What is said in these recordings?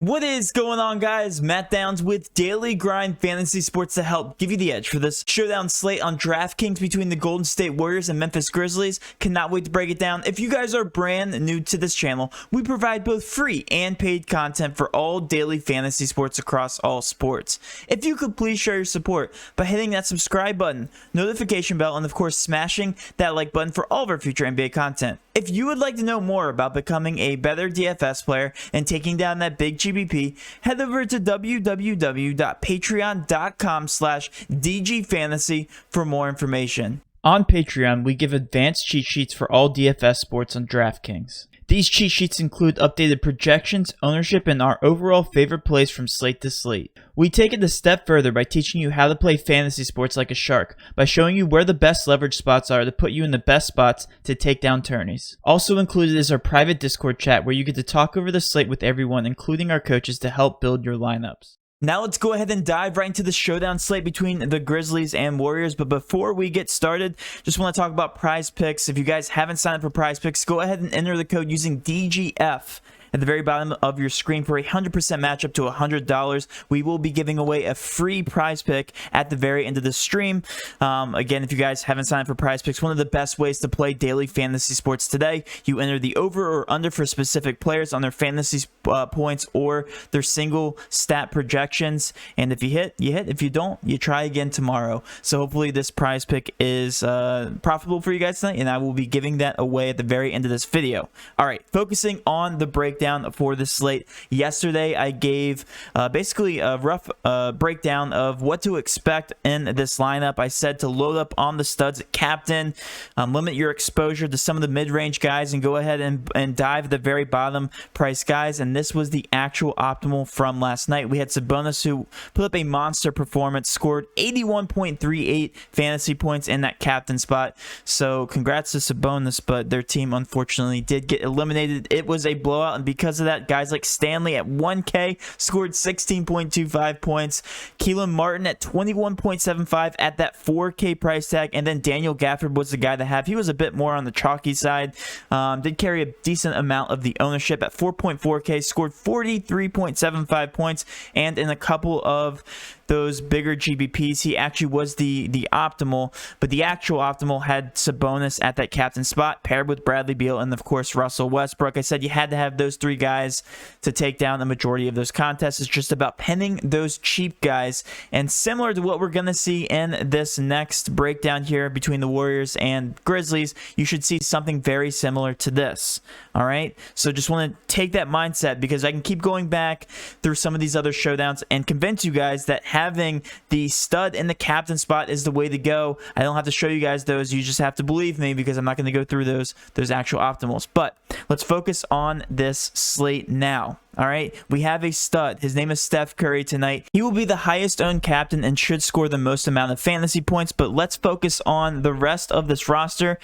What is going on, guys? Matt Downs with Daily Grind Fantasy Sports to help give you the edge for this showdown slate on DraftKings between the Golden State Warriors and Memphis Grizzlies. Cannot wait to break it down. If you guys are brand new to this channel, we provide both free and paid content for all daily fantasy sports across all sports. If you could please show your support by hitting that subscribe button, notification bell, and of course smashing that like button for all of our future NBA content. If you would like to know more about becoming a better DFS player and taking down that big GBP, head over to www.patreon.com/DGFantasy for more information. On Patreon, we give advanced cheat sheets for all DFS sports on DraftKings. These cheat sheets include updated projections, ownership, and our overall favorite plays from slate to slate. We take it a step further by teaching you how to play fantasy sports like a shark, by showing you where the best leverage spots are to put you in the best spots to take down tourneys. Also included is our private Discord chat where you get to talk over the slate with everyone, including our coaches, to help build your lineups. Now let's go ahead and dive right into the showdown slate between the Grizzlies and Warriors. But before we get started, just want to talk about Prize Picks. If you guys haven't signed up for Prize Picks, go ahead and enter the code using DGF at the very bottom of your screen for a 100% match up to $100. We will be giving away a free prize pick at the very end of the stream. Again, if you guys haven't signed up for Prize Picks, one of the best ways to play daily fantasy sports today, you enter the over or under for specific players on their fantasy points or their single stat projections. And if you hit, you hit. If you don't, you try again tomorrow. So hopefully this prize pick is profitable for you guys tonight, and I will be giving that away at the very end of this video. All right, focusing on the breakdown for the slate. Yesterday, I gave basically a rough breakdown of what to expect in this lineup. I said to load up on the studs at captain, limit your exposure to some of the mid-range guys, and go ahead and dive at the very bottom price guys. And this was the actual optimal from last night. We had Sabonis, who put up a monster performance, scored 81.38 fantasy points in that captain spot. So congrats to Sabonis, but their team unfortunately did get eliminated. It was a blowout, and because of that, guys like Stanley at 1K scored 16.25 points. Keelan Martin at 21.75 at that 4K price tag. And then Daniel Gafford was the guy to have. He was a bit more on the chalky side. Did carry a decent amount of the ownership at 4.4K, scored 43.75 points. And in a couple of those bigger GBPs, he actually was the optimal, but the actual optimal had Sabonis at that captain spot, paired with Bradley Beal and of course Russell Westbrook. I said you had to have those three guys to take down the majority of those contests. It's just about penning those cheap guys, and similar to what we're going to see in this next breakdown here between the Warriors and Grizzlies, you should see something very similar to this. All right, so just want to take that mindset, because I can keep going back through some of these other showdowns and convince you guys that having the stud in the captain spot is the way to go. I don't have to show you guys those. You just have to believe me, because I'm not going to go through those actual optimals. But let's focus on this slate now. All right, we have a stud. His name is Steph Curry tonight. He will be the highest owned captain and should score the most amount of fantasy points. But let's focus on the rest of this roster.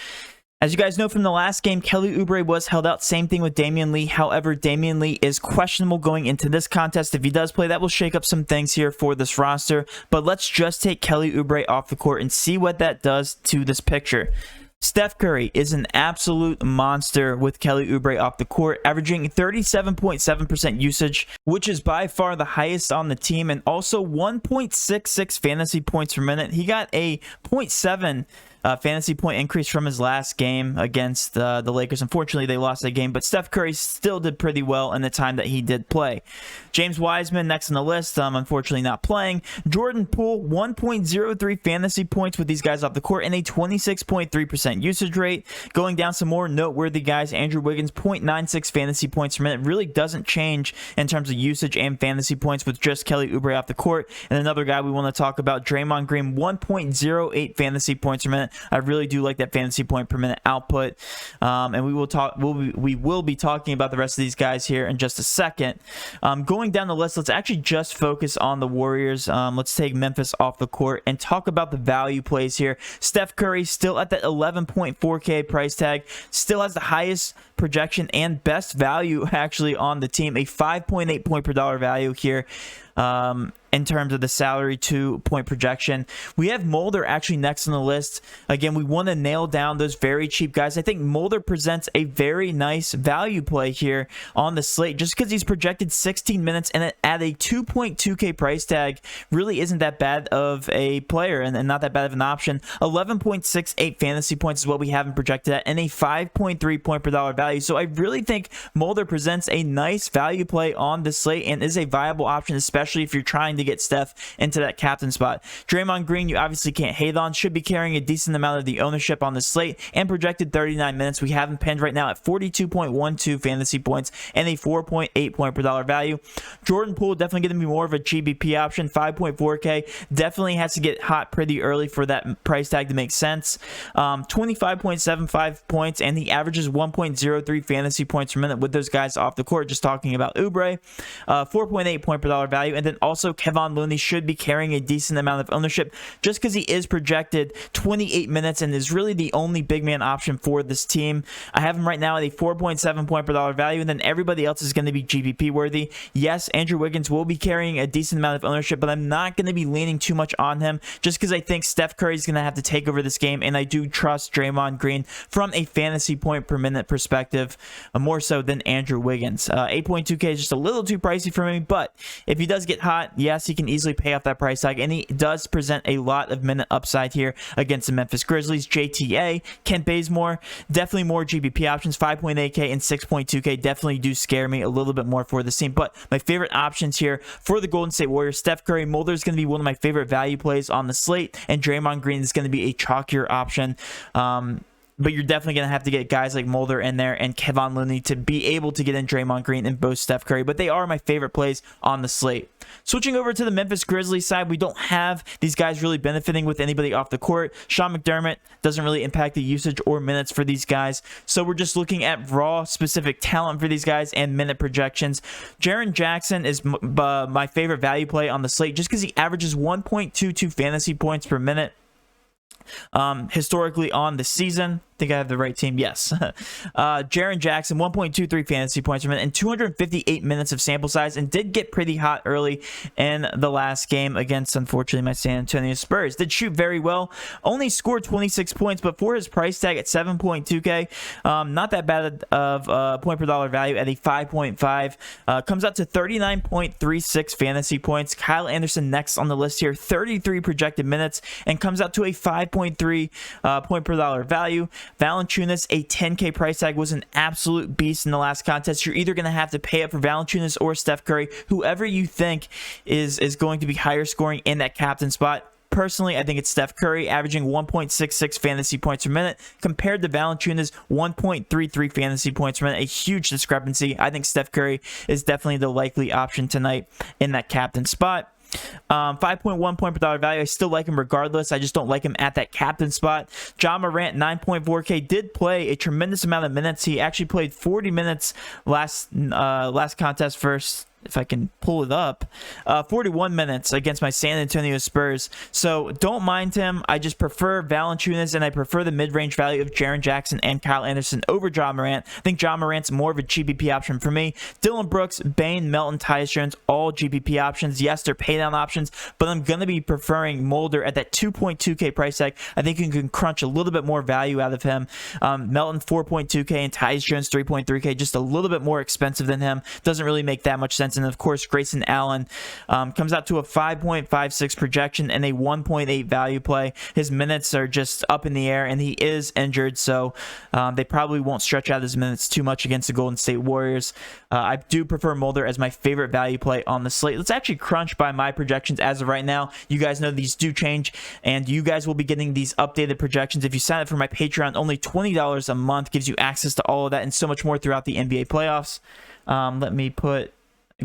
As you guys know from the last game, Kelly Oubre was held out. Same thing with Damian Lee. However, Damian Lee is questionable going into this contest. If he does play, that will shake up some things here for this roster. But let's just take Kelly Oubre off the court and see what that does to this picture. Steph Curry is an absolute monster with Kelly Oubre off the court, averaging 37.7% usage, which is by far the highest on the team, and also 1.66 fantasy points per minute. He got a 0.7 fantasy point increase from his last game against the Lakers. Unfortunately, they lost that game, but Steph Curry still did pretty well in the time that he did play. James Wiseman next on the list, unfortunately not playing. Jordan Poole, 1.03 fantasy points with these guys off the court and a 26.3% usage rate. Going down some more noteworthy guys, Andrew Wiggins, 0.96 fantasy points per minute. Really doesn't change in terms of usage and fantasy points with just Kelly Oubre off the court. And another guy we want to talk about, Draymond Green, 1.08 fantasy points per minute. I really do like that fantasy point per minute output, and we will be talking about the rest of these guys here in just a second. Going down the list, let's actually just focus on the Warriors. Let's take Memphis off the court and talk about the value plays here. Steph Curry still at that 11.4K price tag, still has the highest projection and best value actually on the team, a 5.8 point per dollar value here. in terms of the salary to point projection. We have Mulder actually next on the list. Again, we want to nail down those very cheap guys. I think Mulder presents a very nice value play here on the slate just because he's projected 16 minutes and at a 2.2K price tag really isn't that bad of a player and not that bad of an option. 11.68 fantasy points is what we have him projected at and a 5.3 point per dollar value. So I really think Mulder presents a nice value play on the slate and is a viable option, especially if you're trying to get Steph into that captain spot. Draymond Green, you obviously can't hate on, should be carrying a decent amount of the ownership on the slate and projected 39 minutes. We have him pinned right now at 42.12 fantasy points and a 4.8 point per dollar value. Jordan Poole definitely going to be more of a GBP option, 5.4K. Definitely has to get hot pretty early for that price tag to make sense. 25.75 points, and he averages 1.03 fantasy points per minute with those guys off the court. Just talking about Oubre, 4.8 point per dollar value, and then also Kevon Looney should be carrying a decent amount of ownership just because he is projected 28 minutes and is really the only big man option for this team. I have him right now at a 4.7 point per dollar value, and then everybody else is going to be GBP worthy. Yes, Andrew Wiggins will be carrying a decent amount of ownership, but I'm not going to be leaning too much on him just because I think Steph Curry is going to have to take over this game, and I do trust Draymond Green from a fantasy point per minute perspective more so than Andrew Wiggins. 8.2K is just a little too pricey for me, but if he does get hot, yes, he can easily pay off that price tag, and he does present a lot of minute upside here against the Memphis Grizzlies. JTA, Kent Bazemore, definitely more GBP options. 5.8K and 6.2K definitely do scare me a little bit more for this team, but my favorite options here for the Golden State Warriors, Steph Curry. Mulder is going to be one of my favorite value plays on the slate, and Draymond Green is going to be a chalkier option. But you're definitely going to have to get guys like Mulder in there and Kevon Looney to be able to get in Draymond Green and both Steph Curry. But they are my favorite plays on the slate. Switching over to the Memphis Grizzlies side, we don't have these guys really benefiting with anybody off the court. Sean McDermott doesn't really impact the usage or minutes for these guys. So we're just looking at raw specific talent for these guys and minute projections. Jaren Jackson is my favorite value play on the slate just because he averages 1.22 fantasy points per minute. Historically on the season. I think I have the right team. Yes. Jaren Jackson, 1.23 fantasy points per minute and 258 minutes of sample size, and did get pretty hot early in the last game against, unfortunately, my San Antonio Spurs. Did shoot very well. Only scored 26 points, but for his price tag at 7.2K, not that bad of point per dollar value at a 5.5. Comes out to 39.36 fantasy points. Kyle Anderson next on the list here, 33 projected minutes, and comes out to a 5.3 point per dollar value. Valanciunas, a 10K price tag, was an absolute beast in the last contest. You're either going to have to pay up for Valanciunas or Steph Curry, whoever you think is going to be higher scoring in that captain spot. Personally, I think it's Steph Curry, averaging 1.66 fantasy points per minute compared to Valanciunas' 1.33 fantasy points per minute. A huge discrepancy. I think Steph Curry is definitely the likely option tonight in that captain spot. 5.1 point per dollar value. I still like him regardless. I just don't like him at that captain spot. Ja Morant, 9.4K, did play a tremendous amount of minutes. He actually played 40 minutes last contest first. If I can pull it up, 41 minutes against my San Antonio Spurs. So don't mind him. I just prefer Valanciunas, and I prefer the mid-range value of Jaren Jackson and Kyle Anderson over Ja Morant. I think Ja Morant's more of a GBP option for me. Dylan Brooks, Bane, Melton, Tyus Jones, all GBP options. Yes, they're paydown options, but I'm going to be preferring Mulder at that 2.2K price tag. I think you can crunch a little bit more value out of him. Melton, 4.2K, and Tyus Jones, 3.3K, just a little bit more expensive than him. Doesn't really make that much sense. And of course, Grayson Allen comes out to a 5.56 projection and a 1.8 value play. His minutes are just up in the air, and he is injured, so they probably won't stretch out his minutes too much against the Golden State Warriors. I do prefer Mulder as my favorite value play on the slate. Let's actually crunch by my projections as of right now. You guys know these do change, and you guys will be getting these updated projections. If you sign up for my Patreon, only $20 a month gives you access to all of that and so much more throughout the NBA playoffs. Let me put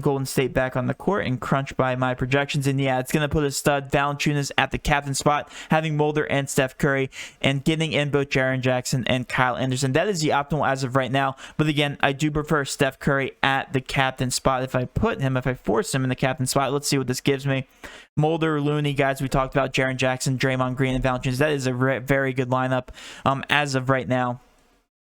Golden State back on the court and crunch by my projections. And yeah, it's going to put a stud Valanciunas at the captain spot, having Mulder and Steph Curry, and getting in both Jaren Jackson and Kyle Anderson. That is the optimal as of right now. But again, I do prefer Steph Curry at the captain spot. If I force him in the captain spot, let's see what this gives me. Mulder, Looney, guys we talked about, Jaren Jackson, Draymond Green, and Valanciunas. That is a very good lineup as of right now.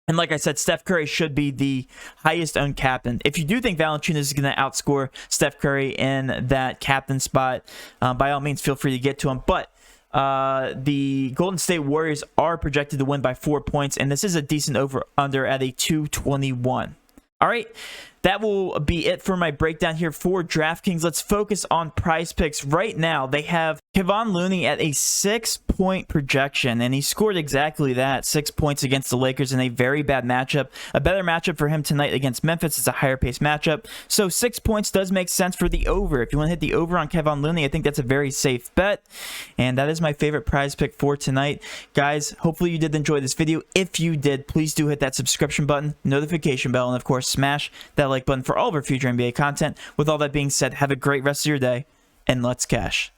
And like I said, Steph Curry should be the highest owned captain. If you do think Valanciunas is going to outscore Steph Curry in that captain spot, by all means, feel free to get to him. But the Golden State Warriors are projected to win by 4 points, and this is a decent over-under at a 221. All right, that will be it for my breakdown here for DraftKings. Let's focus on Prize Picks. Right now, they have Kevon Looney at a 6-point projection, and he scored exactly that, 6 points against the Lakers in a very bad matchup. A better matchup for him tonight against Memphis. It's a higher-paced matchup, so 6 points does make sense for the over. If you want to hit the over on Kevon Looney, I think that's a very safe bet, and that is my favorite Prize Pick for tonight. Guys, hopefully you did enjoy this video. If you did, please do hit that subscription button, notification bell, and of course, smash that like button for all of our future NBA content. With all that being said, have a great rest of your day, and let's cash.